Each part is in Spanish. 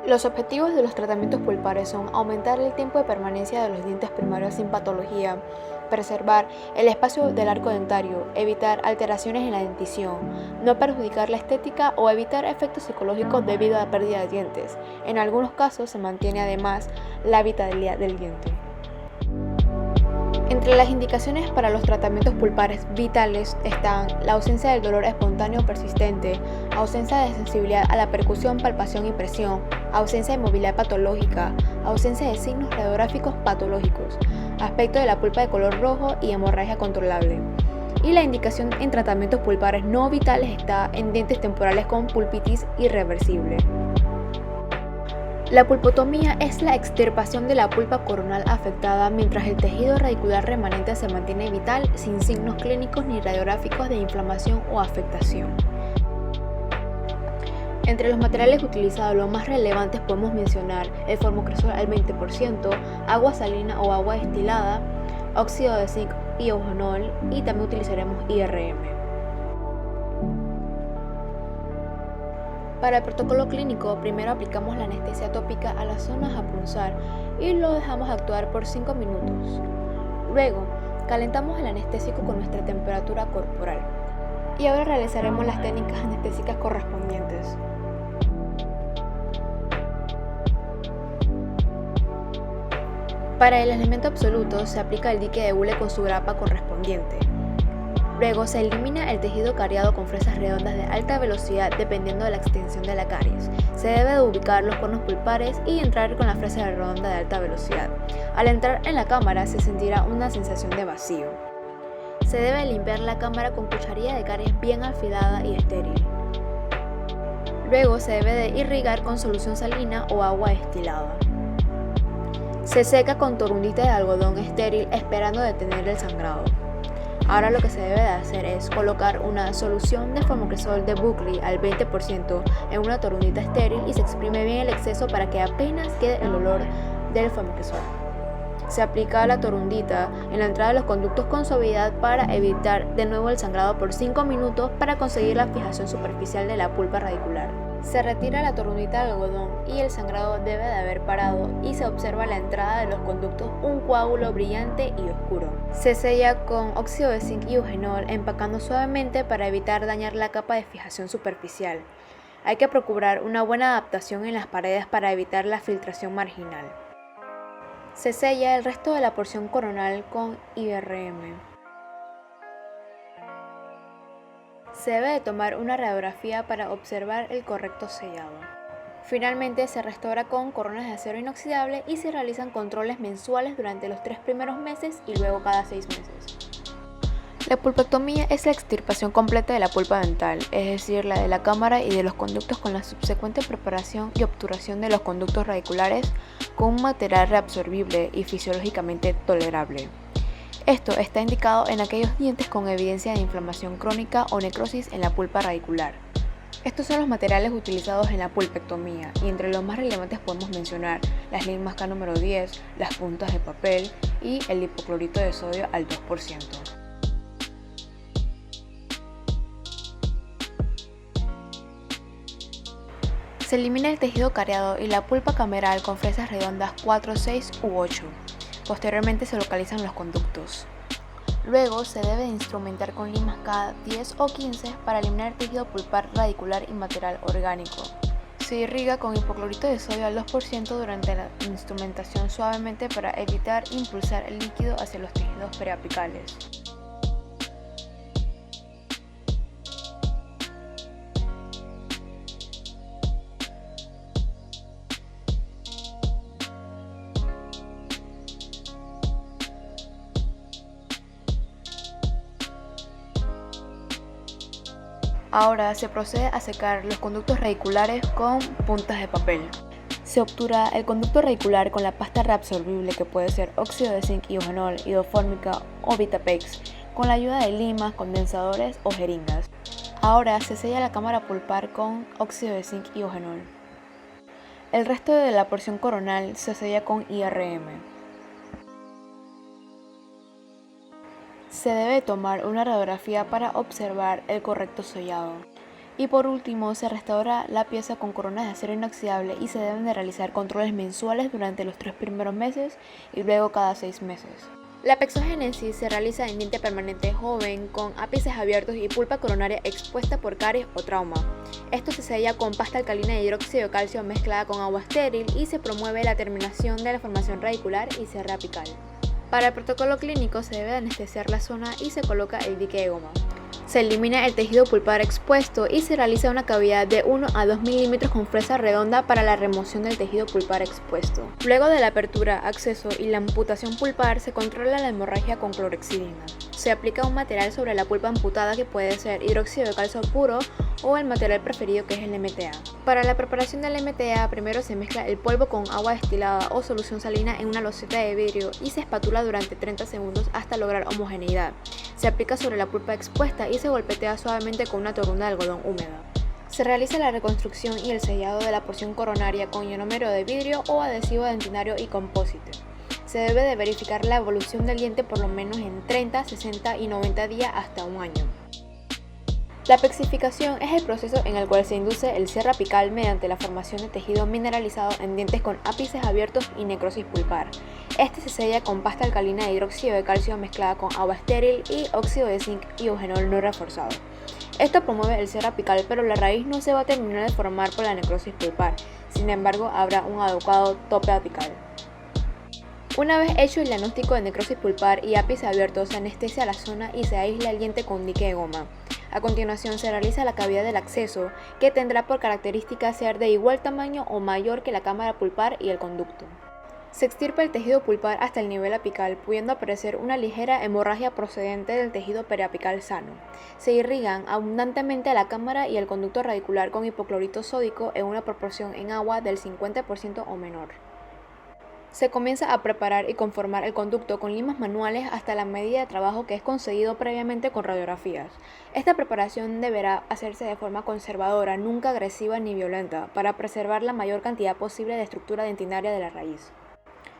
Los objetivos de los tratamientos pulpares son aumentar el tiempo de permanencia de los dientes primarios sin patología, preservar el espacio del arco dentario, evitar alteraciones en la dentición, no perjudicar la estética o evitar efectos psicológicos debido a la pérdida de dientes. En algunos casos se mantiene además la vitalidad del diente. Entre las indicaciones para los tratamientos pulpares vitales están la ausencia del dolor espontáneo persistente, ausencia de sensibilidad a la percusión, palpación y presión, ausencia de movilidad patológica, ausencia de signos radiográficos patológicos, aspecto de la pulpa de color rojo y hemorragia controlable. Y la indicación en tratamientos pulpares no vitales está en dientes temporales con pulpitis irreversible. La pulpotomía es la extirpación de la pulpa coronal afectada mientras el tejido radicular remanente se mantiene vital sin signos clínicos ni radiográficos de inflamación o afectación. Entre los materiales utilizados, los más relevantes podemos mencionar el formocresol al 20%, agua salina o agua destilada, óxido de zinc y eugenol, y también utilizaremos IRM. Para el protocolo clínico, primero aplicamos la anestesia tópica a las zonas a punzar y lo dejamos actuar por 5 minutos. Luego, calentamos el anestésico con nuestra temperatura corporal. Y ahora realizaremos las técnicas anestésicas correspondientes. Para el aislamiento absoluto se aplica el dique de hule con su grapa correspondiente. Luego se elimina el tejido cariado con fresas redondas de alta velocidad dependiendo de la extensión de la caries. Se debe de ubicar los conos pulpares y entrar con la fresa redonda de alta velocidad. Al entrar en la cámara se sentirá una sensación de vacío. Se debe limpiar la cámara con cucharilla de caries bien afilada y estéril. Luego se debe de irrigar con solución salina o agua destilada. Se seca con torundita de algodón estéril esperando detener el sangrado. Ahora lo que se debe de hacer es colocar una solución de formocresol de Buckley al 20% en una torundita estéril y se exprime bien el exceso para que apenas quede el olor del formocresol. Se aplica la torundita en la entrada de los conductos con suavidad para evitar de nuevo el sangrado por 5 minutos para conseguir la fijación superficial de la pulpa radicular. Se retira la torundita de algodón y el sangrado debe de haber parado y se observa a la entrada de los conductos un coágulo brillante y oscuro. Se sella con óxido de zinc y eugenol empacando suavemente para evitar dañar la capa de fijación superficial. Hay que procurar una buena adaptación en las paredes para evitar la filtración marginal. Se sella el resto de la porción coronal con IRM. Se debe de tomar una radiografía para observar el correcto sellado. Finalmente se restaura con coronas de acero inoxidable y se realizan controles mensuales durante los 3 primeros meses y luego cada 6 meses. La pulpectomía es la extirpación completa de la pulpa dental, es decir, la de la cámara y de los conductos con la subsecuente preparación y obturación de los conductos radiculares con un material reabsorbible y fisiológicamente tolerable. Esto está indicado en aquellos dientes con evidencia de inflamación crónica o necrosis en la pulpa radicular. Estos son los materiales utilizados en la pulpectomía y entre los más relevantes podemos mencionar la Slim K número 10, las puntas de papel y el hipoclorito de sodio al 2%. Se elimina el tejido cariado y la pulpa cameral con fresas redondas 4, 6 u 8. Posteriormente se localizan los conductos. Luego se debe de instrumentar con limas K 10 o 15 para eliminar el tejido pulpar radicular y material orgánico. Se irriga con hipoclorito de sodio al 2% durante la instrumentación suavemente para evitar impulsar el líquido hacia los tejidos periapicales. Ahora se procede a secar los conductos radiculares con puntas de papel. Se obtura el conducto radicular con la pasta reabsorbible que puede ser óxido de zinc y eugenol, idofórmica o Vitapex, con la ayuda de limas, condensadores o jeringas. Ahora se sella la cámara pulpar con óxido de zinc y eugenol. El resto de la porción coronal se sella con IRM. Se debe tomar una radiografía para observar el correcto sellado. Y por último, se restaura la pieza con coronas de acero inoxidable y se deben de realizar controles mensuales durante los 3 primeros meses y luego cada 6 meses. La pexogénesis se realiza en diente permanente joven con ápices abiertos y pulpa coronaria expuesta por caries o trauma. Esto se sella con pasta alcalina de hidróxido de calcio mezclada con agua estéril y se promueve la terminación de la formación radicular y cierre apical. Para el protocolo clínico se debe anestesiar la zona y se coloca el dique de goma. Se elimina el tejido pulpar expuesto y se realiza una cavidad de 1 a 2 milímetros con fresa redonda para la remoción del tejido pulpar expuesto. Luego de la apertura, acceso y la amputación pulpar se controla la hemorragia con clorhexidina. Se aplica un material sobre la pulpa amputada que puede ser hidróxido de calcio puro o el material preferido que es el MTA. Para la preparación del MTA primero se mezcla el polvo con agua destilada o solución salina en una loseta de vidrio y se espatula durante 30 segundos hasta lograr homogeneidad. Se aplica sobre la pulpa expuesta y se golpetea suavemente con una torunda de algodón húmeda. Se realiza la reconstrucción y el sellado de la porción coronaria con ionómero de vidrio o adhesivo dentinario y compósito. Se debe de verificar la evolución del diente por lo menos en 30, 60 y 90 días hasta un año. La pexificación es el proceso en el cual se induce el cierre apical mediante la formación de tejido mineralizado en dientes con ápices abiertos y necrosis pulpar. Este se sella con pasta alcalina de hidróxido de calcio mezclada con agua estéril y óxido de zinc y eugenol no reforzado. Esto promueve el cierre apical, pero la raíz no se va a terminar de formar por la necrosis pulpar. Sin embargo, habrá un adecuado tope apical. Una vez hecho el diagnóstico de necrosis pulpar y ápice abierto, se anestesia la zona y se aísla el diente con dique de goma. A continuación se realiza la cavidad del acceso, que tendrá por característica ser de igual tamaño o mayor que la cámara pulpar y el conducto. Se extirpa el tejido pulpar hasta el nivel apical, pudiendo aparecer una ligera hemorragia procedente del tejido periapical sano. Se irrigan abundantemente la cámara y el conducto radicular con hipoclorito sódico en una proporción en agua del 50% o menor. Se comienza a preparar y conformar el conducto con limas manuales hasta la medida de trabajo que es concedido previamente con radiografías. Esta preparación deberá hacerse de forma conservadora, nunca agresiva ni violenta, para preservar la mayor cantidad posible de estructura dentinaria de la raíz.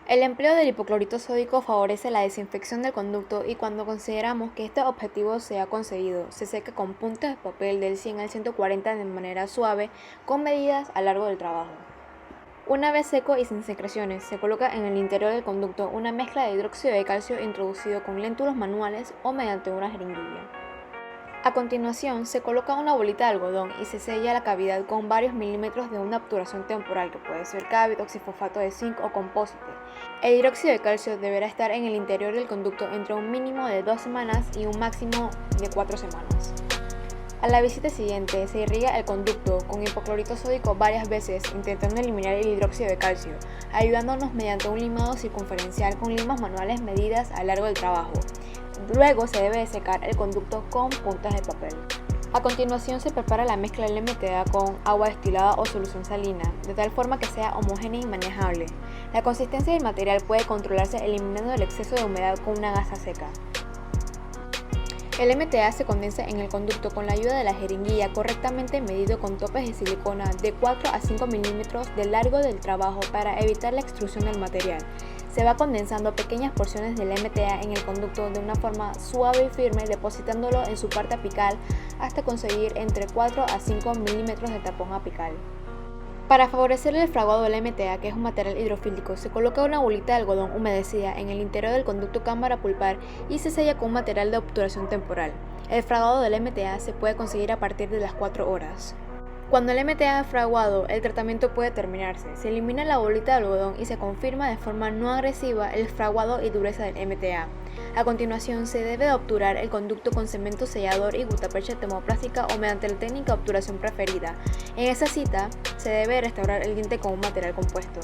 El empleo del hipoclorito sódico favorece la desinfección del conducto y cuando consideramos que este objetivo se ha conseguido, se seca con puntas de papel del 100 al 140 de manera suave, con medidas a lo largo del trabajo. Una vez seco y sin secreciones, se coloca en el interior del conducto una mezcla de hidróxido de calcio introducido con léntulos manuales o mediante una jeringuilla. A continuación, se coloca una bolita de algodón y se sella la cavidad con varios milímetros de una obturación temporal que puede ser cábito, oxifosfato de zinc o compósito. El hidróxido de calcio deberá estar en el interior del conducto entre un mínimo de 2 semanas y un máximo de 4 semanas. A la visita siguiente se irriga el conducto con hipoclorito sódico varias veces intentando eliminar el hidróxido de calcio, ayudándonos mediante un limado circunferencial con limas manuales medidas a lo largo del trabajo. Luego se debe de secar el conducto con puntas de papel. A continuación se prepara la mezcla del MTA con agua destilada o solución salina, de tal forma que sea homogénea y manejable. La consistencia del material puede controlarse eliminando el exceso de humedad con una gasa seca. El MTA se condensa en el conducto con la ayuda de la jeringuilla correctamente medido con topes de silicona de 4 a 5 milímetros de largo del trabajo para evitar la extrusión del material. Se va condensando pequeñas porciones del MTA en el conducto de una forma suave y firme, depositándolo en su parte apical hasta conseguir entre 4 a 5 milímetros de tapón apical. Para favorecer el fraguado del MTA, que es un material hidrofílico, se coloca una bolita de algodón humedecida en el interior del conducto cámara pulpar y se sella con un material de obturación temporal. El fraguado del MTA se puede conseguir a partir de las 4 horas. Cuando el MTA es fraguado, el tratamiento puede terminarse. Se elimina la bolita de algodón y se confirma de forma no agresiva el fraguado y dureza del MTA. A continuación, se debe de obturar el conducto con cemento sellador y gutapercha termoplástica o mediante la técnica de obturación preferida. En esa cita, se debe restaurar el diente con un material compuesto.